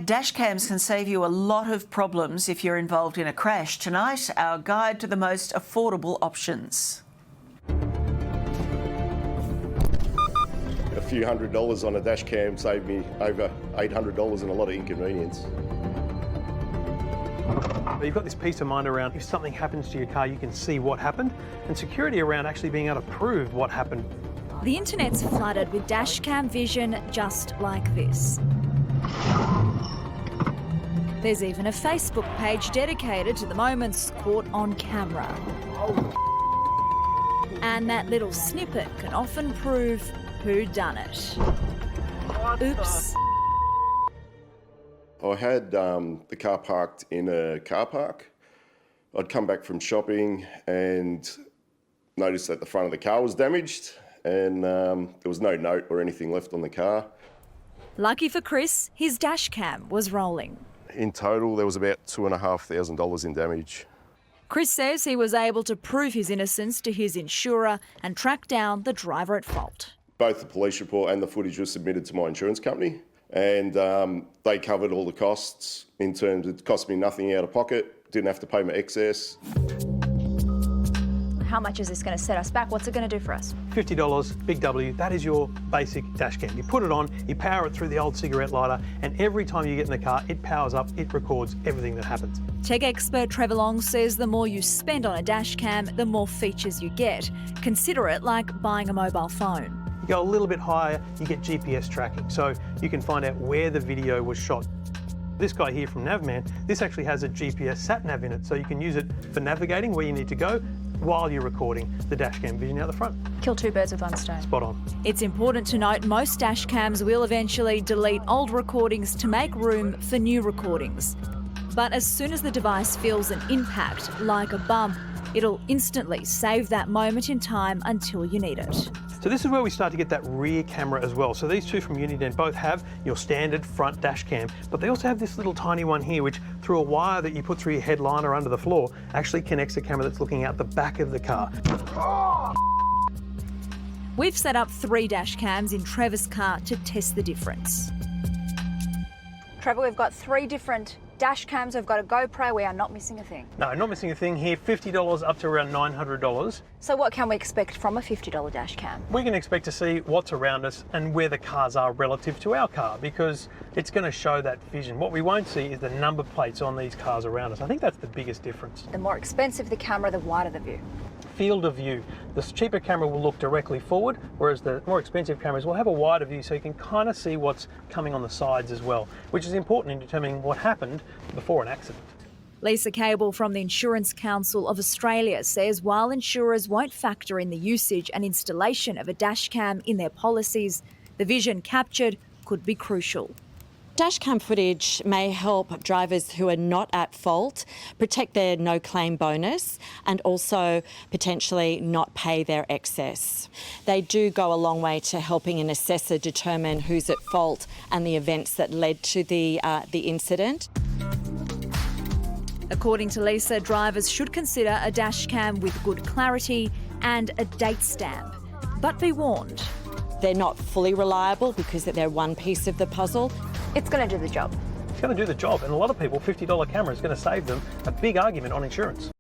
Dash cams can save you a lot of problems if you're involved in a crash. Tonight, our guide to the most affordable options. A few $100s on a dash cam saved me over $800 and a lot of inconvenience. You've got this peace of mind around if something happens to your car, you can see what happened, and security around actually being able to prove what happened. The internet's flooded with dash cam vision just like this. There's even a Facebook page dedicated to the moments caught on camera. And that little snippet can often prove who done it. Oops. I had the car parked in a car park. I'd come back from shopping and noticed that the front of the car was damaged and there was no note or anything left on the car. Lucky for Chris, his dash cam was rolling. In total, there was about $2,500 in damage. Chris says he was able to prove his innocence to his insurer and track down the driver at fault. Both the police report and the footage was submitted to my insurance company, and they covered all the costs in terms it cost me nothing out of pocket, didn't have to pay my excess. How much is this going to set us back? What's it going to do for us? $50, big W, that is your basic dash cam. You put it on, you power it through the old cigarette lighter, and every time you get in the car, it powers up, it records everything that happens. Tech expert Trevor Long says the more you spend on a dash cam, the more features you get. Consider it like buying a mobile phone. You go a little bit higher, you get GPS tracking, so you can find out where the video was shot. This guy here from Navman, this actually has a GPS sat-nav in it, so you can use it for navigating where you need to go while you're recording the dash cam vision out the front. Kill two birds with one stone. Spot on. It's important to note most dash cams will eventually delete old recordings to make room for new recordings. But as soon as the device feels an impact, like a bump, it'll instantly save that moment in time until you need it. So this is where we start to get that rear camera as well. So these two from Uniden both have your standard front dash cam, but they also have this little tiny one here, which through a wire that you put through your headliner under the floor, actually connects a camera that's looking out the back of the car. We've set up 3 dash cams in Trevor's car to test the difference. Trevor, we've got 3 different dash cams. We've got a GoPro. We are not missing a thing. No, not missing a thing here. $50 up to around $900. So what can we expect from a $50 dash cam? We can expect to see what's around us and where the cars are relative to our car, because it's going to show that vision. What we won't see is the number plates on these cars around us. I think that's the biggest difference. The more expensive the camera, the wider the view. Field of view. The cheaper camera will look directly forward, whereas the more expensive cameras will have a wider view, so you can kind of see what's coming on the sides as well, which is important in determining what happened before an accident. Lisa Cable from the Insurance Council of Australia says while insurers won't factor in the usage and installation of a dash cam in their policies, the vision captured could be crucial. Dashcam footage may help drivers who are not at fault protect their no-claim bonus and also potentially not pay their excess. They do go a long way to helping an assessor determine who's at fault and the events that led to the incident. According to Lisa, drivers should consider a dash cam with good clarity and a date stamp. But be warned. They're not fully reliable because they're one piece of the puzzle. It's going to do the job. It's going to do the job, and a lot of people, $50 camera is going to save them a big argument on insurance.